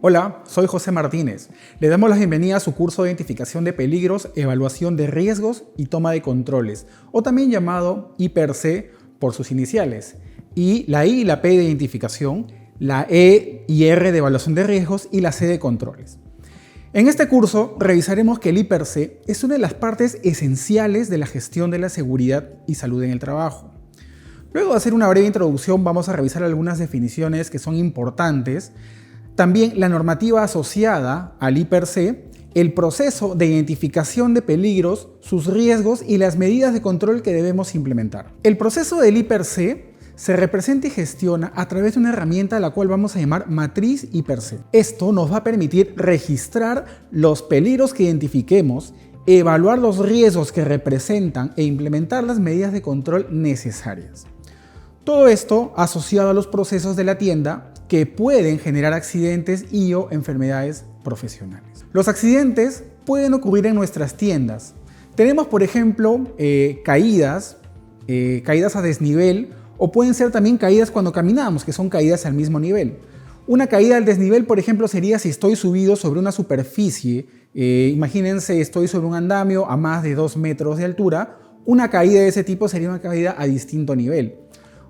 Hola, soy José Martínez. Le damos la bienvenida a su curso de identificación de peligros, evaluación de riesgos y toma de controles, o también llamado I+C por sus iniciales. Y la I y la P de identificación, la E y R de evaluación de riesgos y la C de controles. En este curso revisaremos que el I+C es una de las partes esenciales de la gestión de la seguridad y salud en el trabajo. Luego de hacer una breve introducción, vamos a revisar algunas definiciones que son importantes. También la normativa asociada al I+C, el proceso de identificación de peligros, sus riesgos y las medidas de control que debemos implementar. El proceso del I+C se representa y gestiona a través de una herramienta a la cual vamos a llamar matriz I+C. Esto nos va a permitir registrar los peligros que identifiquemos, evaluar los riesgos que representan e implementar las medidas de control necesarias. Todo esto asociado a los procesos de la tienda que pueden generar accidentes y/o enfermedades profesionales. Los accidentes pueden ocurrir en nuestras tiendas. Tenemos, por ejemplo, caídas a desnivel, o pueden ser también caídas cuando caminamos, que son caídas al mismo nivel. Una caída al desnivel, por ejemplo, sería si estoy subido sobre una superficie. Imagínense, estoy sobre un andamio a más de 2 metros de altura. Una caída de ese tipo sería una caída a distinto nivel.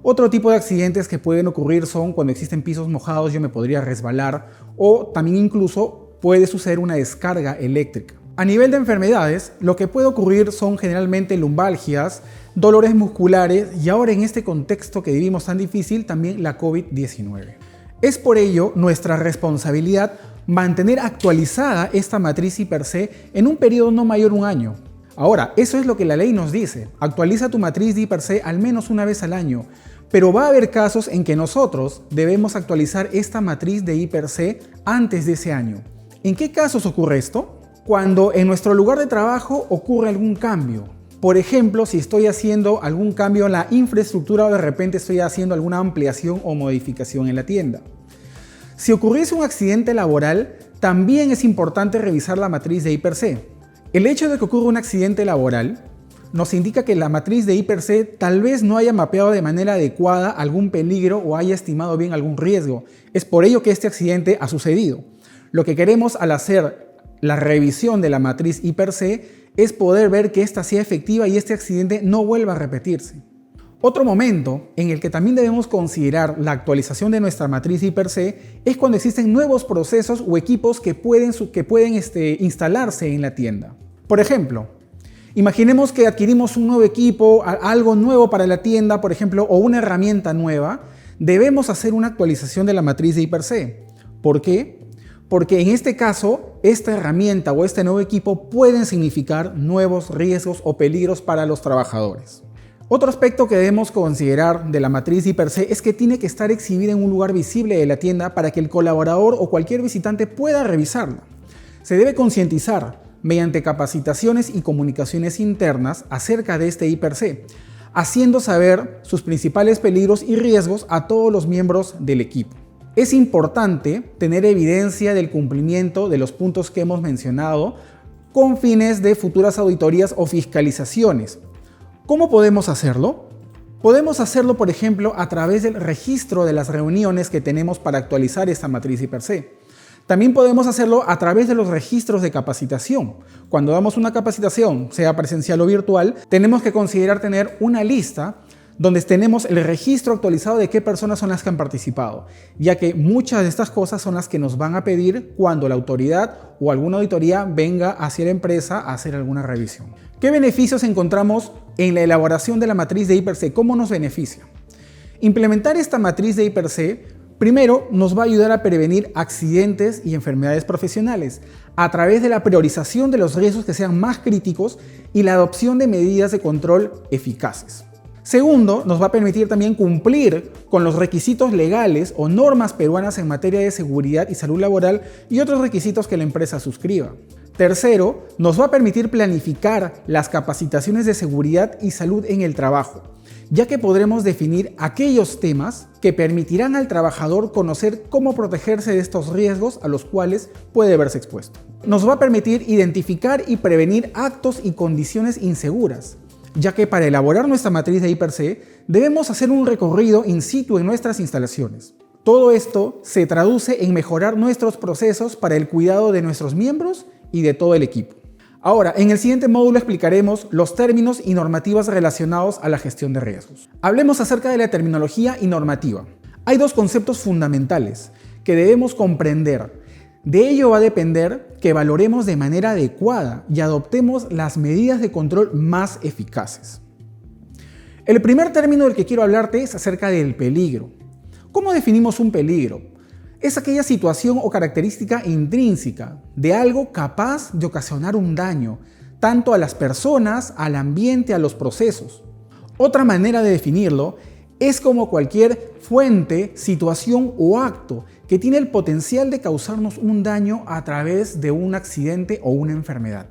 Otro tipo de accidentes que pueden ocurrir son cuando existen pisos mojados, yo me podría resbalar, o también incluso puede suceder una descarga eléctrica. A nivel de enfermedades, lo que puede ocurrir son generalmente lumbalgias, dolores musculares y ahora en este contexto que vivimos tan difícil, también la COVID-19. Es por ello nuestra responsabilidad mantener actualizada esta matriz I+C en un periodo no mayor a un año. Ahora, eso es lo que la ley nos dice, actualiza tu matriz de I+C al menos una vez al año. Pero va a haber casos en que nosotros debemos actualizar esta matriz de I+C antes de ese año. ¿En qué casos ocurre esto? Cuando en nuestro lugar de trabajo ocurre algún cambio. Por ejemplo, si estoy haciendo algún cambio en la infraestructura o de repente estoy haciendo alguna ampliación o modificación en la tienda. Si ocurriese un accidente laboral, también es importante revisar la matriz de I+C. El hecho de que ocurra un accidente laboral nos indica que la matriz de I+C tal vez no haya mapeado de manera adecuada algún peligro o haya estimado bien algún riesgo. Es por ello que este accidente ha sucedido. Lo que queremos al hacer la revisión de la matriz I+C es poder ver que ésta sea efectiva y este accidente no vuelva a repetirse. Otro momento en el que también debemos considerar la actualización de nuestra matriz I+C es cuando existen nuevos procesos o equipos que pueden instalarse en la tienda. Por ejemplo, imaginemos que adquirimos un nuevo equipo, algo nuevo para la tienda, por ejemplo, o una herramienta nueva. Debemos hacer una actualización de la matriz de I+C. ¿Por qué? Porque en este caso, esta herramienta o este nuevo equipo pueden significar nuevos riesgos o peligros para los trabajadores. Otro aspecto que debemos considerar de la matriz de I+C es que tiene que estar exhibida en un lugar visible de la tienda para que el colaborador o cualquier visitante pueda revisarla. Se debe concientizar mediante capacitaciones y comunicaciones internas acerca de este I+C, haciendo saber sus principales peligros y riesgos a todos los miembros del equipo. Es importante tener evidencia del cumplimiento de los puntos que hemos mencionado con fines de futuras auditorías o fiscalizaciones. ¿Cómo podemos hacerlo? Podemos hacerlo, por ejemplo, a través del registro de las reuniones que tenemos para actualizar esta matriz I+C. También podemos hacerlo a través de los registros de capacitación. Cuando damos una capacitación, sea presencial o virtual, tenemos que considerar tener una lista donde tenemos el registro actualizado de qué personas son las que han participado, ya que muchas de estas cosas son las que nos van a pedir cuando la autoridad o alguna auditoría venga hacia la empresa a hacer alguna revisión. ¿Qué beneficios encontramos en la elaboración de la matriz de I+C? ¿Cómo nos beneficia? Implementar esta matriz de I+C primero nos va a ayudar a prevenir accidentes y enfermedades profesionales a través de la priorización de los riesgos que sean más críticos y la adopción de medidas de control eficaces. Segundo, nos va a permitir también cumplir con los requisitos legales o normas peruanas en materia de seguridad y salud laboral y otros requisitos que la empresa suscriba. Tercero, nos va a permitir planificar las capacitaciones de seguridad y salud en el trabajo, ya que podremos definir aquellos temas que permitirán al trabajador conocer cómo protegerse de estos riesgos a los cuales puede verse expuesto. Nos va a permitir identificar y prevenir actos y condiciones inseguras, ya que para elaborar nuestra matriz de I+C debemos hacer un recorrido in situ en nuestras instalaciones. Todo esto se traduce en mejorar nuestros procesos para el cuidado de nuestros miembros y de todo el equipo. Ahora, en el siguiente módulo explicaremos los términos y normativas relacionados a la gestión de riesgos. Hablemos acerca de la terminología y normativa. Hay dos conceptos fundamentales que debemos comprender. De ello va a depender que valoremos de manera adecuada y adoptemos las medidas de control más eficaces. El primer término del que quiero hablarte es acerca del peligro. ¿Cómo definimos un peligro? Es aquella situación o característica intrínseca de algo capaz de ocasionar un daño, tanto a las personas, al ambiente, a los procesos. Otra manera de definirlo es como cualquier fuente, situación o acto que tiene el potencial de causarnos un daño a través de un accidente o una enfermedad.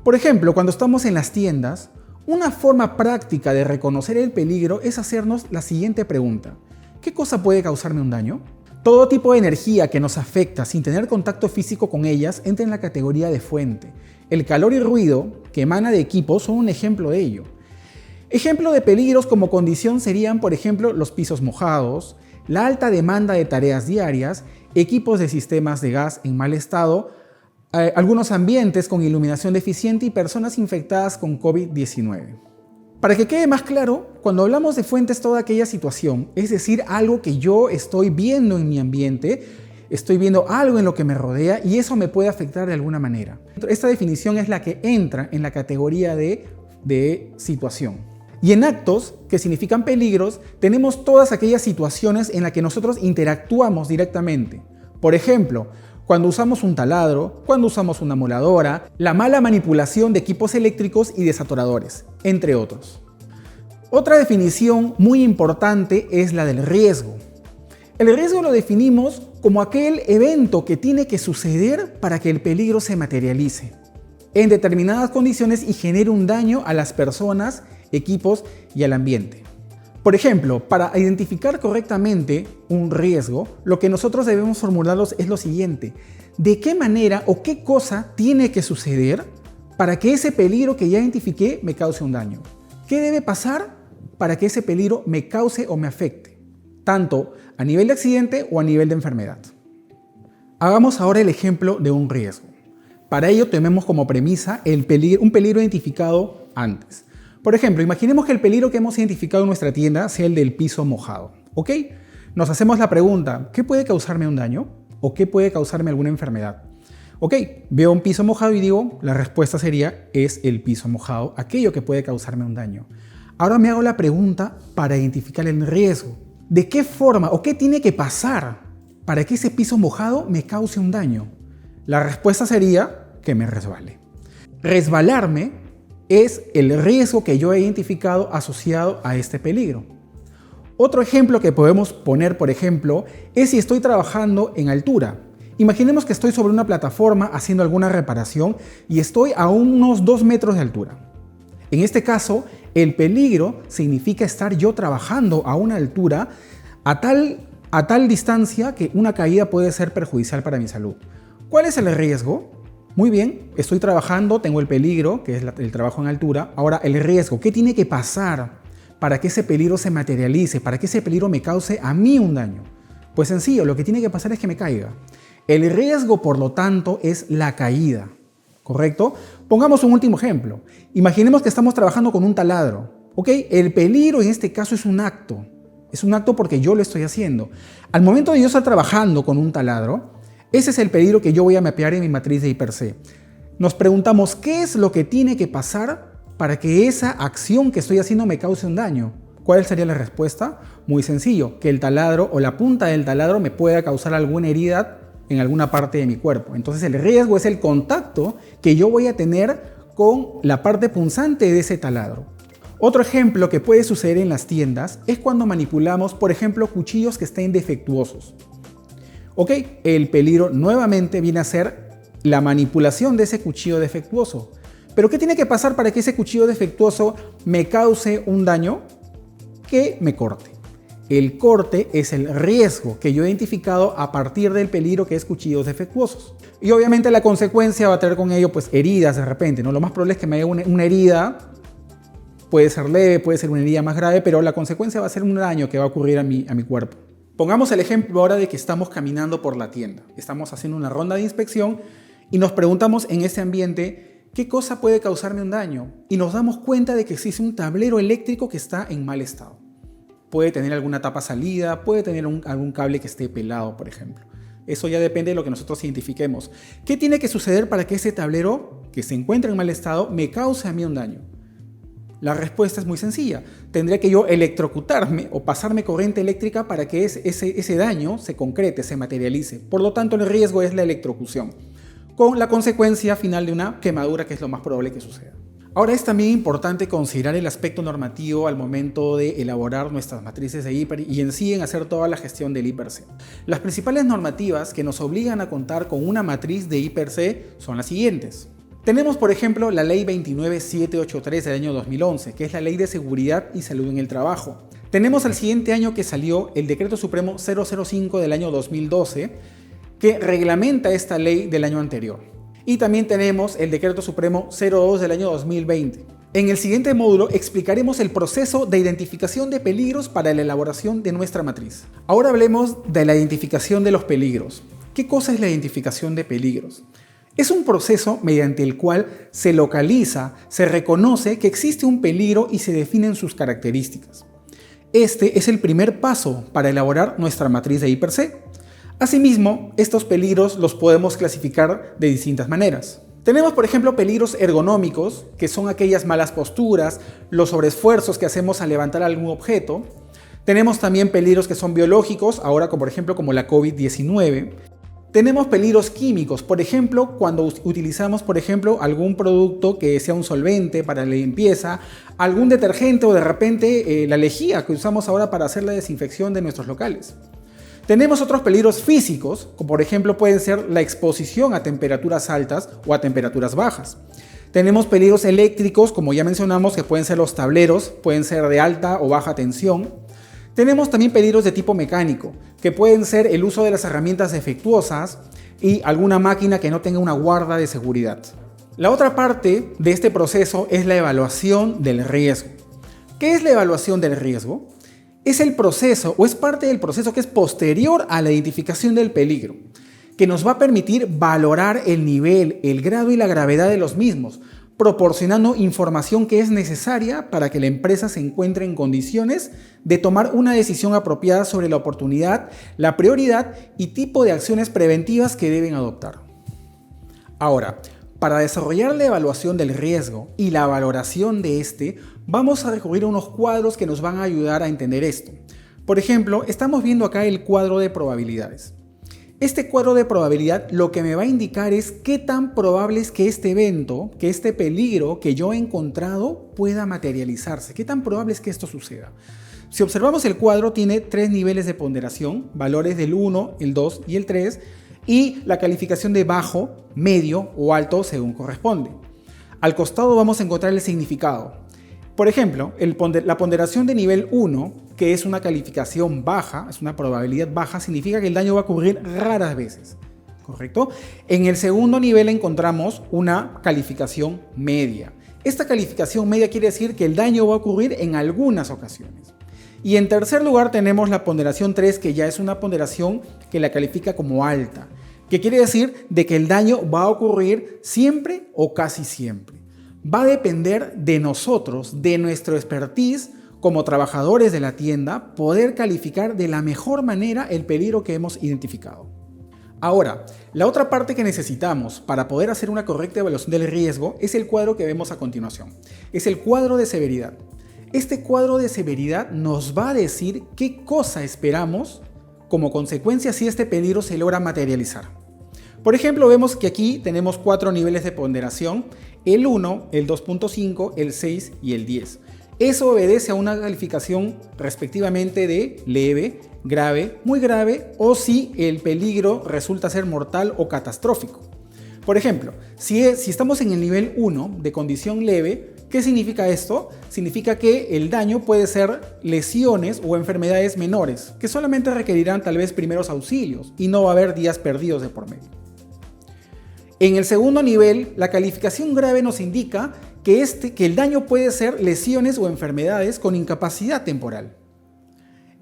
Por ejemplo, cuando estamos en las tiendas, una forma práctica de reconocer el peligro es hacernos la siguiente pregunta: ¿qué cosa puede causarme un daño? Todo tipo de energía que nos afecta sin tener contacto físico con ellas entra en la categoría de fuente. El calor y ruido que emana de equipos son un ejemplo de ello. Ejemplo de peligros como condición serían, por ejemplo, los pisos mojados, la alta demanda de tareas diarias, equipos de sistemas de gas en mal estado, algunos ambientes con iluminación deficiente y personas infectadas con COVID-19. Para que quede más claro, cuando hablamos de fuentes, toda aquella situación, es decir, algo que yo estoy viendo en mi ambiente, estoy viendo algo en lo que me rodea y eso me puede afectar de alguna manera. Esta definición es la que entra en la categoría de situación. Y en actos, que significan peligros, tenemos todas aquellas situaciones en las que nosotros interactuamos directamente. Por ejemplo, cuando usamos un taladro, cuando usamos una moladora, la mala manipulación de equipos eléctricos y desatoradores, entre otros. Otra definición muy importante es la del riesgo. El riesgo lo definimos como aquel evento que tiene que suceder para que el peligro se materialice en determinadas condiciones y genere un daño a las personas, equipos y al ambiente. Por ejemplo, para identificar correctamente un riesgo, lo que nosotros debemos formularlos es lo siguiente: ¿de qué manera o qué cosa tiene que suceder para que ese peligro que ya identifiqué me cause un daño? ¿Qué debe pasar para que ese peligro me cause o me afecte, tanto a nivel de accidente o a nivel de enfermedad? Hagamos ahora el ejemplo de un riesgo. Para ello tomemos como premisa un peligro identificado antes. Por ejemplo, imaginemos que el peligro que hemos identificado en nuestra tienda sea el del piso mojado. ¿Ok? Nos hacemos la pregunta: ¿qué puede causarme un daño? ¿O qué puede causarme alguna enfermedad? Ok, veo un piso mojado y digo, la respuesta sería: es el piso mojado, aquello que puede causarme un daño. Ahora me hago la pregunta para identificar el riesgo. ¿De qué forma o qué tiene que pasar para que ese piso mojado me cause un daño? La respuesta sería que me resbale. Resbalarme es el riesgo que yo he identificado asociado a este peligro. Otro ejemplo que podemos poner, por ejemplo, es si estoy trabajando en altura. Imaginemos que estoy sobre una plataforma haciendo alguna reparación y estoy a unos 2 metros de altura. En este caso, el peligro significa estar yo trabajando a una altura a tal distancia que una caída puede ser perjudicial para mi salud. ¿Cuál es el riesgo? Muy bien, estoy trabajando, tengo el peligro, que es el trabajo en altura. Ahora, el riesgo, ¿qué tiene que pasar para que ese peligro se materialice, para que ese peligro me cause a mí un daño? Pues sencillo, lo que tiene que pasar es que me caiga. El riesgo, por lo tanto, es la caída, ¿correcto? Pongamos un último ejemplo. Imaginemos que estamos trabajando con un taladro, ¿ok? El peligro en este caso es un acto. Es un acto porque yo lo estoy haciendo. Al momento de yo estar trabajando con un taladro, ese es el peligro que yo voy a mapear en mi matriz de I+C. Nos preguntamos, ¿qué es lo que tiene que pasar para que esa acción que estoy haciendo me cause un daño? ¿Cuál sería la respuesta? Muy sencillo, que el taladro o la punta del taladro me pueda causar alguna herida en alguna parte de mi cuerpo. Entonces el riesgo es el contacto que yo voy a tener con la parte punzante de ese taladro. Otro ejemplo que puede suceder en las tiendas es cuando manipulamos, por ejemplo, cuchillos que estén defectuosos. Ok, el peligro nuevamente viene a ser la manipulación de ese cuchillo defectuoso. Pero ¿qué tiene que pasar para que ese cuchillo defectuoso me cause un daño? Que me corte. El corte es el riesgo que yo he identificado a partir del peligro que es cuchillos defectuosos. Y obviamente la consecuencia va a tener con ello pues heridas de repente, ¿no? Lo más probable es que me haga una herida, puede ser leve, puede ser una herida más grave, pero la consecuencia va a ser un daño que va a ocurrir a mi cuerpo. Pongamos el ejemplo ahora de que estamos caminando por la tienda, estamos haciendo una ronda de inspección y nos preguntamos en ese ambiente qué cosa puede causarme un daño y nos damos cuenta de que existe un tablero eléctrico que está en mal estado. Puede tener alguna tapa salida, puede tener algún cable que esté pelado, por ejemplo. Eso ya depende de lo que nosotros identifiquemos. ¿Qué tiene que suceder para que ese tablero que se encuentra en mal estado me cause a mí un daño? La respuesta es muy sencilla. Tendría que yo electrocutarme o pasarme corriente eléctrica para que ese daño se concrete, se materialice. Por lo tanto, el riesgo es la electrocución, con la consecuencia final de una quemadura, que es lo más probable que suceda. Ahora es también importante considerar el aspecto normativo al momento de elaborar nuestras matrices de hiper y en sí en hacer toda la gestión del IPRC. Las principales normativas que nos obligan a contar con una matriz de IPRC son las siguientes. Tenemos, por ejemplo, la Ley 29783 del año 2011, que es la Ley de Seguridad y Salud en el Trabajo. Tenemos al siguiente año que salió el Decreto Supremo 005 del año 2012, que reglamenta esta ley del año anterior. Y también tenemos el Decreto Supremo 02 del año 2020. En el siguiente módulo explicaremos el proceso de identificación de peligros para la elaboración de nuestra matriz. Ahora hablemos de la identificación de los peligros. ¿Qué cosa es la identificación de peligros? Es un proceso mediante el cual se localiza, se reconoce que existe un peligro y se definen sus características. Este es el primer paso para elaborar nuestra matriz de IPRC. Asimismo, estos peligros los podemos clasificar de distintas maneras. Tenemos, por ejemplo, peligros ergonómicos, que son aquellas malas posturas, los sobreesfuerzos que hacemos al levantar algún objeto. Tenemos también peligros que son biológicos, ahora por ejemplo como la COVID-19. Tenemos peligros químicos, por ejemplo, cuando utilizamos, por ejemplo, algún producto que sea un solvente para la limpieza, algún detergente o de repente la lejía que usamos ahora para hacer la desinfección de nuestros locales. Tenemos otros peligros físicos, como por ejemplo pueden ser la exposición a temperaturas altas o a temperaturas bajas. Tenemos peligros eléctricos, como ya mencionamos, que pueden ser los tableros, pueden ser de alta o baja tensión. Tenemos también peligros de tipo mecánico, que pueden ser el uso de las herramientas defectuosas y alguna máquina que no tenga una guarda de seguridad. La otra parte de este proceso es la evaluación del riesgo. ¿Qué es la evaluación del riesgo? Es el proceso o es parte del proceso que es posterior a la identificación del peligro, que nos va a permitir valorar el nivel, el grado y la gravedad de los mismos, proporcionando información que es necesaria para que la empresa se encuentre en condiciones de tomar una decisión apropiada sobre la oportunidad, la prioridad y tipo de acciones preventivas que deben adoptar. Ahora, para desarrollar la evaluación del riesgo y la valoración de este, vamos a recurrir a unos cuadros que nos van a ayudar a entender esto. Por ejemplo, estamos viendo acá el cuadro de probabilidades. Este cuadro de probabilidad lo que me va a indicar es qué tan probable es que este evento, que este peligro que yo he encontrado pueda materializarse. Qué tan probable es que esto suceda. Si observamos el cuadro tiene 3 niveles de ponderación, valores del 1, el 2 y el 3, y la calificación de bajo, medio o alto según corresponde. Al costado vamos a encontrar el significado. Por ejemplo, la ponderación de nivel 1, que es una calificación baja, es una probabilidad baja, significa que el daño va a ocurrir raras veces, ¿correcto? En el segundo nivel encontramos una calificación media. Esta calificación media quiere decir que el daño va a ocurrir en algunas ocasiones. Y en tercer lugar tenemos la ponderación 3, que ya es una ponderación que la califica como alta, que quiere decir de que el daño va a ocurrir siempre o casi siempre. Va a depender de nosotros, de nuestro expertise como trabajadores de la tienda, poder calificar de la mejor manera el peligro que hemos identificado. Ahora, la otra parte que necesitamos para poder hacer una correcta evaluación del riesgo es el cuadro que vemos a continuación. Es el cuadro de severidad. Este cuadro de severidad nos va a decir qué cosa esperamos como consecuencia si este peligro se logra materializar. Por ejemplo, vemos que aquí tenemos 4 niveles de ponderación, el 1, el 2.5, el 6 y el 10. Eso obedece a una calificación respectivamente de leve, grave, muy grave o si el peligro resulta ser mortal o catastrófico. Por ejemplo, si estamos en el nivel 1 de condición leve, ¿qué significa esto? Significa que el daño puede ser lesiones o enfermedades menores, que solamente requerirán tal vez primeros auxilios y no va a haber días perdidos de por medio. En el segundo nivel, la calificación grave nos indica que el daño puede ser lesiones o enfermedades con incapacidad temporal.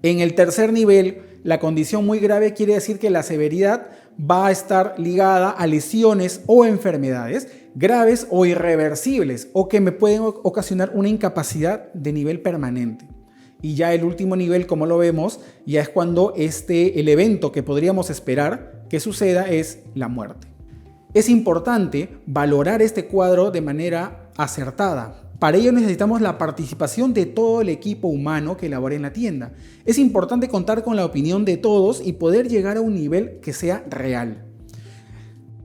En el tercer nivel, la condición muy grave quiere decir que la severidad va a estar ligada a lesiones o enfermedades graves o irreversibles o que me pueden ocasionar una incapacidad de nivel permanente. Y ya el último nivel, como lo vemos, ya es cuando el evento que podríamos esperar que suceda es la muerte. Es importante valorar este cuadro de manera acertada. Para ello necesitamos la participación de todo el equipo humano que labora en la tienda. Es importante contar con la opinión de todos y poder llegar a un nivel que sea real.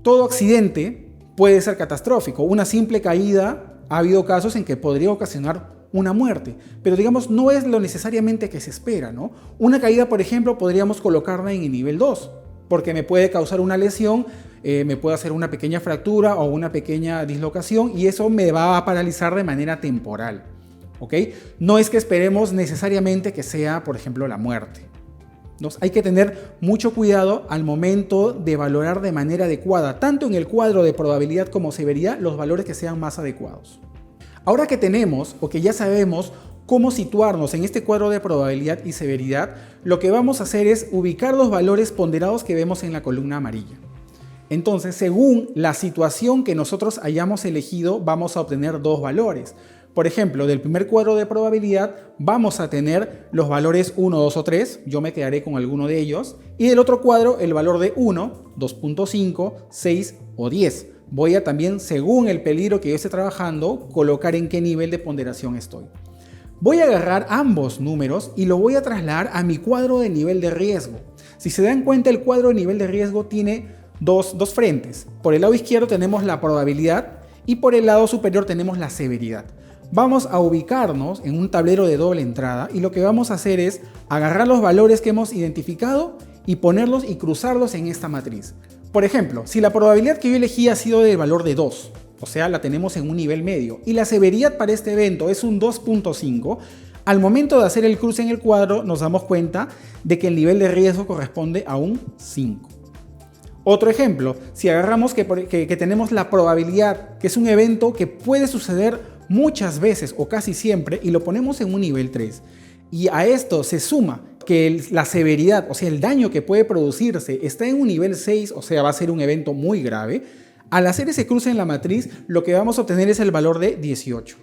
Todo accidente puede ser catastrófico. Una simple caída, ha habido casos en que podría ocasionar una muerte, pero digamos no es lo necesariamente que se espera, ¿no? Una caída, por ejemplo, podríamos colocarla en el nivel 2, porque me puede causar una lesión, me puede hacer una pequeña fractura o una pequeña dislocación y eso me va a paralizar de manera temporal, ¿ok? No es que esperemos necesariamente que sea, por ejemplo, la muerte. Entonces, hay que tener mucho cuidado al momento de valorar de manera adecuada, tanto en el cuadro de probabilidad como severidad, los valores que sean más adecuados. Ahora que tenemos o que ya sabemos cómo situarnos en este cuadro de probabilidad y severidad, lo que vamos a hacer es ubicar los valores ponderados que vemos en la columna amarilla. Entonces, según la situación que nosotros hayamos elegido, vamos a obtener dos valores. Por ejemplo, del primer cuadro de probabilidad vamos a tener los valores 1, 2 o 3, yo me quedaré con alguno de ellos, y del otro cuadro el valor de 1, 2.5, 6 o 10. Voy a también, según el peligro que yo esté trabajando, colocar en qué nivel de ponderación estoy. Voy a agarrar ambos números y lo voy a trasladar a mi cuadro de nivel de riesgo. Si se dan cuenta, el cuadro de nivel de riesgo tiene dos frentes. Por el lado izquierdo tenemos la probabilidad y por el lado superior tenemos la severidad. Vamos a ubicarnos en un tablero de doble entrada y lo que vamos a hacer es agarrar los valores que hemos identificado y ponerlos y cruzarlos en esta matriz. Por ejemplo, si la probabilidad que yo elegí ha sido del valor de 2, o sea, la tenemos en un nivel medio, y la severidad para este evento es un 2.5, al momento de hacer el cruce en el cuadro nos damos cuenta de que el nivel de riesgo corresponde a un 5. Otro ejemplo, si agarramos que tenemos la probabilidad, que es un evento que puede suceder muchas veces o casi siempre, y lo ponemos en un nivel 3, y a esto se suma que la severidad, o sea, el daño que puede producirse está en un nivel 6, o sea, va a ser un evento muy grave. Al hacer ese cruce en la matriz, lo que vamos a obtener es el valor de 18.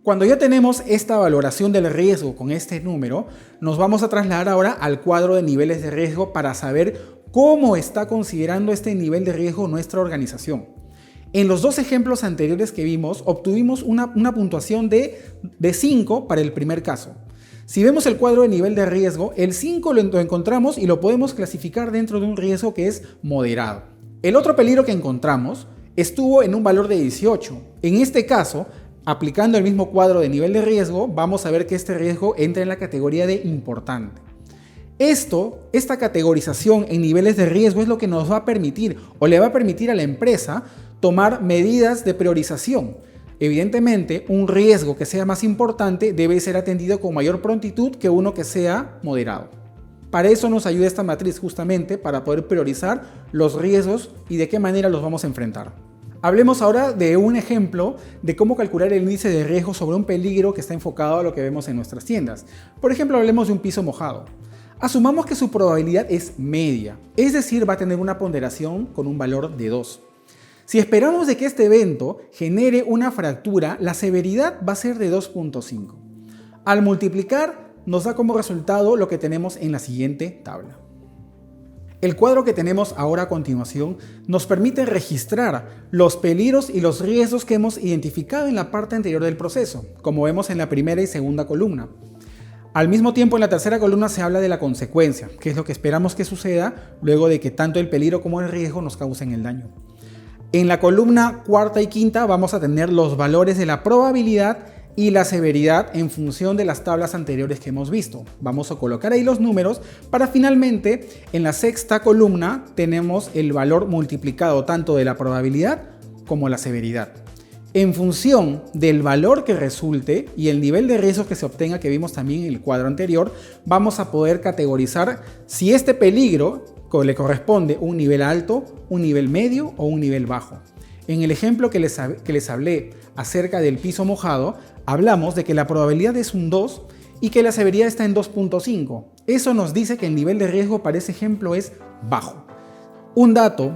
Cuando ya tenemos esta valoración del riesgo con este número, nos vamos a trasladar ahora al cuadro de niveles de riesgo para saber cómo está considerando este nivel de riesgo nuestra organización. En los dos ejemplos anteriores que vimos, obtuvimos una puntuación de 5 para el primer caso. Si vemos el cuadro de nivel de riesgo, el 5 lo encontramos y lo podemos clasificar dentro de un riesgo que es moderado. El otro peligro que encontramos estuvo en un valor de 18. En este caso, aplicando el mismo cuadro de nivel de riesgo, vamos a ver que este riesgo entra en la categoría de importante. Esta categorización en niveles de riesgo es lo que nos va a permitir o le va a permitir a la empresa tomar medidas de priorización. Evidentemente, un riesgo que sea más importante debe ser atendido con mayor prontitud que uno que sea moderado. Para eso nos ayuda esta matriz justamente para poder priorizar los riesgos y de qué manera los vamos a enfrentar. Hablemos ahora de un ejemplo de cómo calcular el índice de riesgo sobre un peligro que está enfocado a lo que vemos en nuestras tiendas. Por ejemplo, hablemos de un piso mojado. Asumamos que su probabilidad es media, es decir, va a tener una ponderación con un valor de 2. Si esperamos de que este evento genere una fractura, la severidad va a ser de 2.5. Al multiplicar, nos da como resultado lo que tenemos en la siguiente tabla. El cuadro que tenemos ahora a continuación nos permite registrar los peligros y los riesgos que hemos identificado en la parte anterior del proceso, como vemos en la primera y segunda columna. Al mismo tiempo, en la tercera columna se habla de la consecuencia, que es lo que esperamos que suceda luego de que tanto el peligro como el riesgo nos causen el daño. En la columna cuarta y quinta vamos a tener los valores de la probabilidad y la severidad en función de las tablas anteriores que hemos visto. Vamos a colocar ahí los números para finalmente en la sexta columna tenemos el valor multiplicado tanto de la probabilidad como la severidad. En función del valor que resulte y el nivel de riesgo que se obtenga que vimos también en el cuadro anterior, vamos a poder categorizar si este peligro le corresponde un nivel alto, un nivel medio o un nivel bajo. En el ejemplo que les hablé acerca del piso mojado, hablamos de que la probabilidad es un 2 y que la severidad está en 2.5. Eso nos dice que el nivel de riesgo para ese ejemplo es bajo. Un dato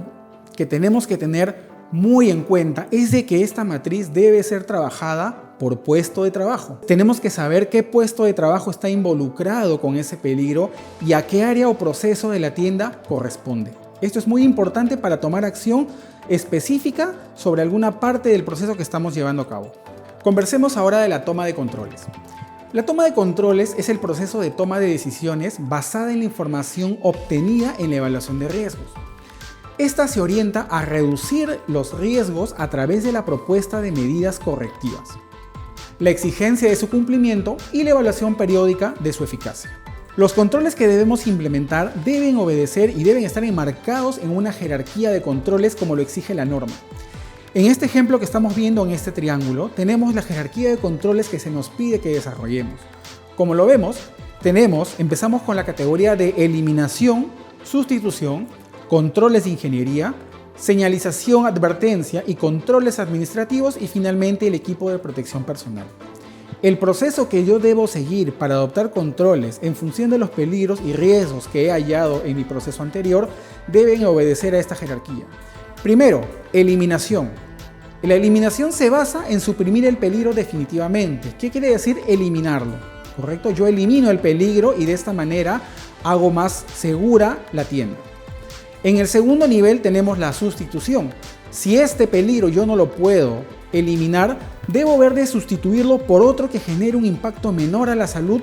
que tenemos que tener muy en cuenta es de que esta matriz debe ser trabajada por puesto de trabajo. Tenemos que saber qué puesto de trabajo está involucrado con ese peligro y a qué área o proceso de la tienda corresponde. Esto es muy importante para tomar acción específica sobre alguna parte del proceso que estamos llevando a cabo. Conversemos ahora de la toma de controles. La toma de controles es el proceso de toma de decisiones basada en la información obtenida en la evaluación de riesgos. Esta se orienta a reducir los riesgos a través de la propuesta de medidas correctivas, la exigencia de su cumplimiento y la evaluación periódica de su eficacia. Los controles que debemos implementar deben obedecer y deben estar enmarcados en una jerarquía de controles como lo exige la norma. En este ejemplo que estamos viendo en este triángulo, tenemos la jerarquía de controles que se nos pide que desarrollemos. Como lo vemos, empezamos con la categoría de eliminación, sustitución, controles de ingeniería, señalización, advertencia y controles administrativos y finalmente el equipo de protección personal. El proceso que yo debo seguir para adoptar controles en función de los peligros y riesgos que he hallado en mi proceso anterior deben obedecer a esta jerarquía. Primero, eliminación. La eliminación se basa en suprimir el peligro definitivamente. ¿Qué quiere decir eliminarlo? ¿Correcto? Yo elimino el peligro y de esta manera hago más segura la tienda. En el segundo nivel tenemos la sustitución. Si este peligro yo no lo puedo eliminar, debo ver de sustituirlo por otro que genere un impacto menor a la salud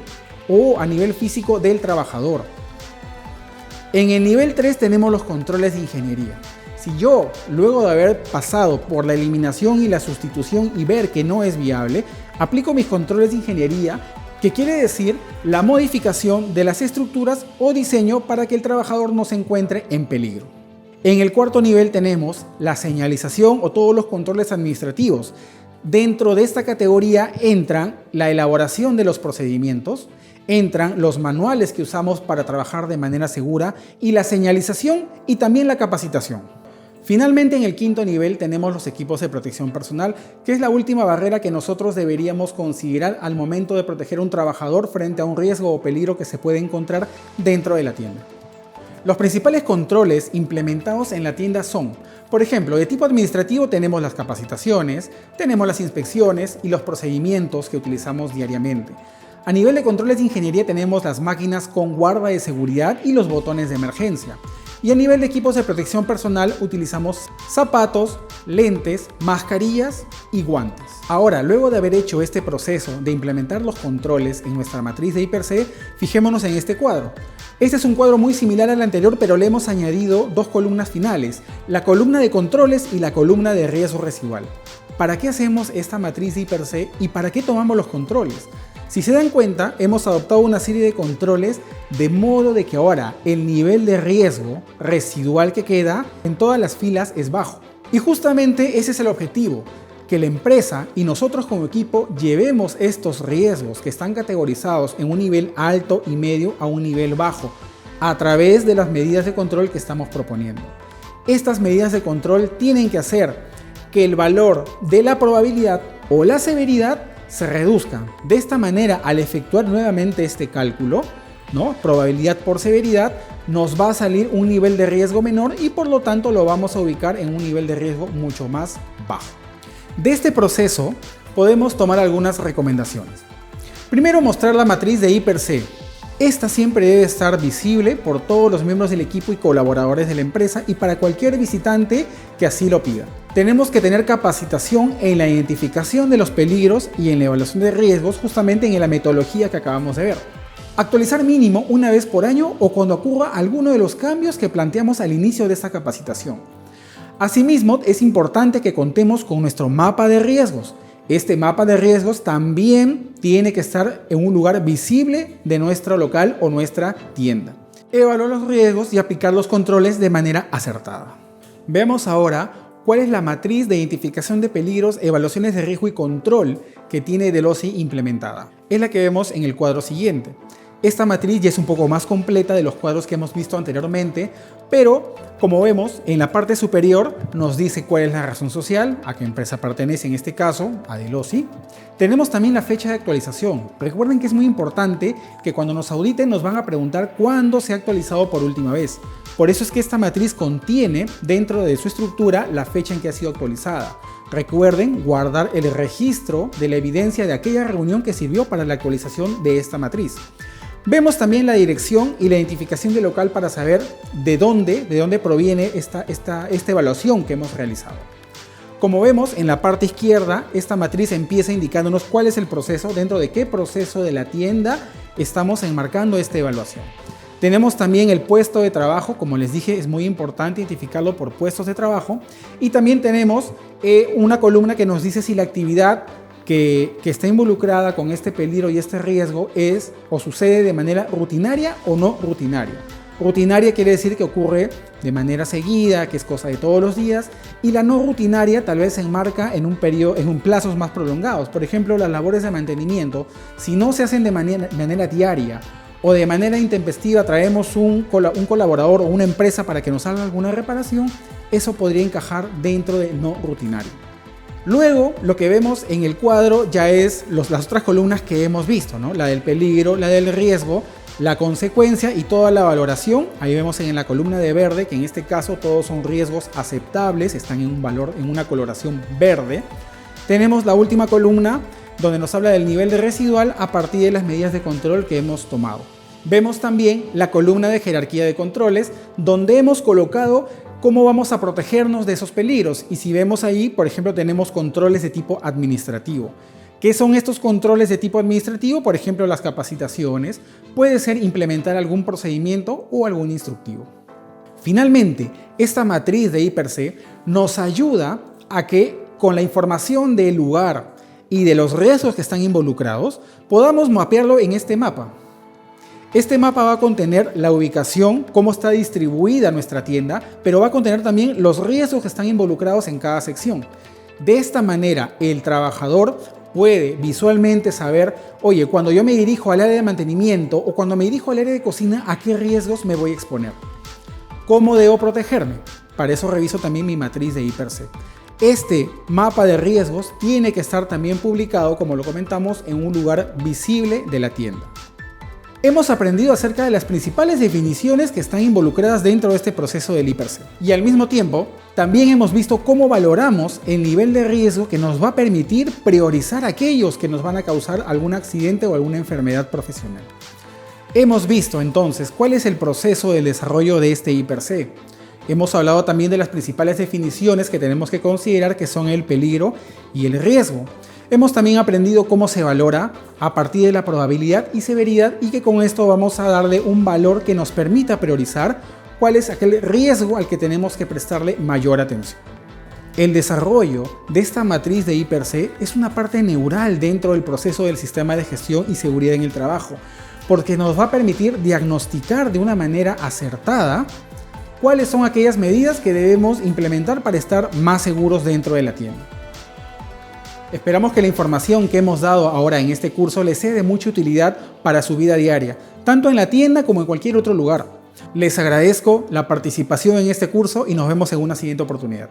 o a nivel físico del trabajador. En el nivel 3 tenemos los controles de ingeniería. Si yo, luego de haber pasado por la eliminación y la sustitución y ver que no es viable, aplico mis controles de ingeniería, que quiere decir la modificación de las estructuras o diseño para que el trabajador no se encuentre en peligro. En el cuarto nivel tenemos la señalización o todos los controles administrativos. Dentro de esta categoría entran la elaboración de los procedimientos, entran los manuales que usamos para trabajar de manera segura y la señalización y también la capacitación. Finalmente, en el quinto nivel tenemos los equipos de protección personal, que es la última barrera que nosotros deberíamos considerar al momento de proteger a un trabajador frente a un riesgo o peligro que se puede encontrar dentro de la tienda. Los principales controles implementados en la tienda son, por ejemplo, de tipo administrativo tenemos las capacitaciones, tenemos las inspecciones y los procedimientos que utilizamos diariamente. A nivel de controles de ingeniería tenemos las máquinas con guarda de seguridad y los botones de emergencia. Y a nivel de equipos de protección personal utilizamos zapatos, lentes, mascarillas y guantes. Ahora, luego de haber hecho este proceso de implementar los controles en nuestra matriz de I+C, fijémonos en este cuadro. Este es un cuadro muy similar al anterior, pero le hemos añadido dos columnas finales, la columna de controles y la columna de riesgo residual. ¿Para qué hacemos esta matriz de I+C y para qué tomamos los controles? Si se dan cuenta, hemos adoptado una serie de controles de modo de que ahora el nivel de riesgo residual que queda en todas las filas es bajo. Y justamente ese es el objetivo, que la empresa y nosotros como equipo llevemos estos riesgos que están categorizados en un nivel alto y medio a un nivel bajo, a través de las medidas de control que estamos proponiendo. Estas medidas de control tienen que hacer que el valor de la probabilidad o la severidad se reduzcan. De esta manera, al efectuar nuevamente este cálculo, probabilidad por severidad, nos va a salir un nivel de riesgo menor y por lo tanto lo vamos a ubicar en un nivel de riesgo mucho más bajo. De este proceso podemos tomar algunas recomendaciones. Primero, mostrar la matriz de I+C. Esta siempre debe estar visible por todos los miembros del equipo y colaboradores de la empresa y para cualquier visitante que así lo pida. Tenemos que tener capacitación en la identificación de los peligros y en la evaluación de riesgos, justamente en la metodología que acabamos de ver. Actualizar mínimo una vez por año o cuando ocurra alguno de los cambios que planteamos al inicio de esta capacitación. Asimismo, es importante que contemos con nuestro mapa de riesgos. Este mapa de riesgos también tiene que estar en un lugar visible de nuestro local o nuestra tienda. Evaluar los riesgos y aplicar los controles de manera acertada. Veamos ahora cuál es la matriz de identificación de peligros, evaluaciones de riesgo y control que tiene Delossi implementada. Es la que vemos en el cuadro siguiente. Esta matriz ya es un poco más completa de los cuadros que hemos visto anteriormente, pero como vemos en la parte superior nos dice cuál es la razón social, a qué empresa pertenece en este caso, a Delosi. Tenemos también la fecha de actualización. Recuerden que es muy importante que cuando nos auditen nos van a preguntar cuándo se ha actualizado por última vez. Por eso es que esta matriz contiene dentro de su estructura la fecha en que ha sido actualizada. Recuerden guardar el registro de la evidencia de aquella reunión que sirvió para la actualización de esta matriz. Vemos también la dirección y la identificación del local para saber de dónde proviene esta evaluación que hemos realizado. Como vemos en la parte izquierda, esta matriz empieza indicándonos cuál es el proceso, dentro de qué proceso de la tienda estamos enmarcando esta evaluación. Tenemos también el puesto de trabajo, como les dije, es muy importante identificarlo por puestos de trabajo. Y también tenemos una columna que nos dice si la actividad que está involucrada con este peligro y este riesgo es o sucede de manera rutinaria o no rutinaria. Rutinaria quiere decir que ocurre de manera seguida, que es cosa de todos los días, y la no rutinaria tal vez se enmarca en plazos más prolongados. Por ejemplo, las labores de mantenimiento, si no se hacen de manera diaria o de manera intempestiva, traemos un colaborador o una empresa para que nos haga alguna reparación, eso podría encajar dentro de no rutinario. Luego, lo que vemos en el cuadro ya es las otras columnas que hemos visto, ¿no? La del peligro, la del riesgo, la consecuencia y toda la valoración. Ahí vemos en la columna de verde que en este caso todos son riesgos aceptables, están en una coloración verde. Tenemos la última columna donde nos habla del nivel de residual a partir de las medidas de control que hemos tomado. Vemos también la columna de jerarquía de controles donde hemos colocado cómo vamos a protegernos de esos peligros. Y si vemos ahí, por ejemplo, tenemos controles de tipo administrativo. ¿Qué son estos controles de tipo administrativo? Por ejemplo, las capacitaciones. Puede ser implementar algún procedimiento o algún instructivo. Finalmente, esta matriz de I+C nos ayuda a que con la información del lugar y de los riesgos que están involucrados, podamos mapearlo en este mapa. Este mapa va a contener la ubicación, cómo está distribuida nuestra tienda, pero va a contener también los riesgos que están involucrados en cada sección. De esta manera, el trabajador puede visualmente saber, oye, cuando yo me dirijo al área de mantenimiento o cuando me dirijo al área de cocina, ¿a qué riesgos me voy a exponer? ¿Cómo debo protegerme? Para eso reviso también mi matriz de I+C. Este mapa de riesgos tiene que estar también publicado, como lo comentamos, en un lugar visible de la tienda. Hemos aprendido acerca de las principales definiciones que están involucradas dentro de este proceso del I+C. Y al mismo tiempo, también hemos visto cómo valoramos el nivel de riesgo que nos va a permitir priorizar aquellos que nos van a causar algún accidente o alguna enfermedad profesional. Hemos visto entonces cuál es el proceso del desarrollo de este I+C. Hemos hablado también de las principales definiciones que tenemos que considerar, que son el peligro y el riesgo. Hemos también aprendido cómo se valora a partir de la probabilidad y severidad y que con esto vamos a darle un valor que nos permita priorizar cuál es aquel riesgo al que tenemos que prestarle mayor atención. El desarrollo de esta matriz de I+C es una parte neural dentro del proceso del sistema de gestión y seguridad en el trabajo, porque nos va a permitir diagnosticar de una manera acertada cuáles son aquellas medidas que debemos implementar para estar más seguros dentro de la tienda. Esperamos que la información que hemos dado ahora en este curso les sea de mucha utilidad para su vida diaria, tanto en la tienda como en cualquier otro lugar. Les agradezco la participación en este curso y nos vemos en una siguiente oportunidad.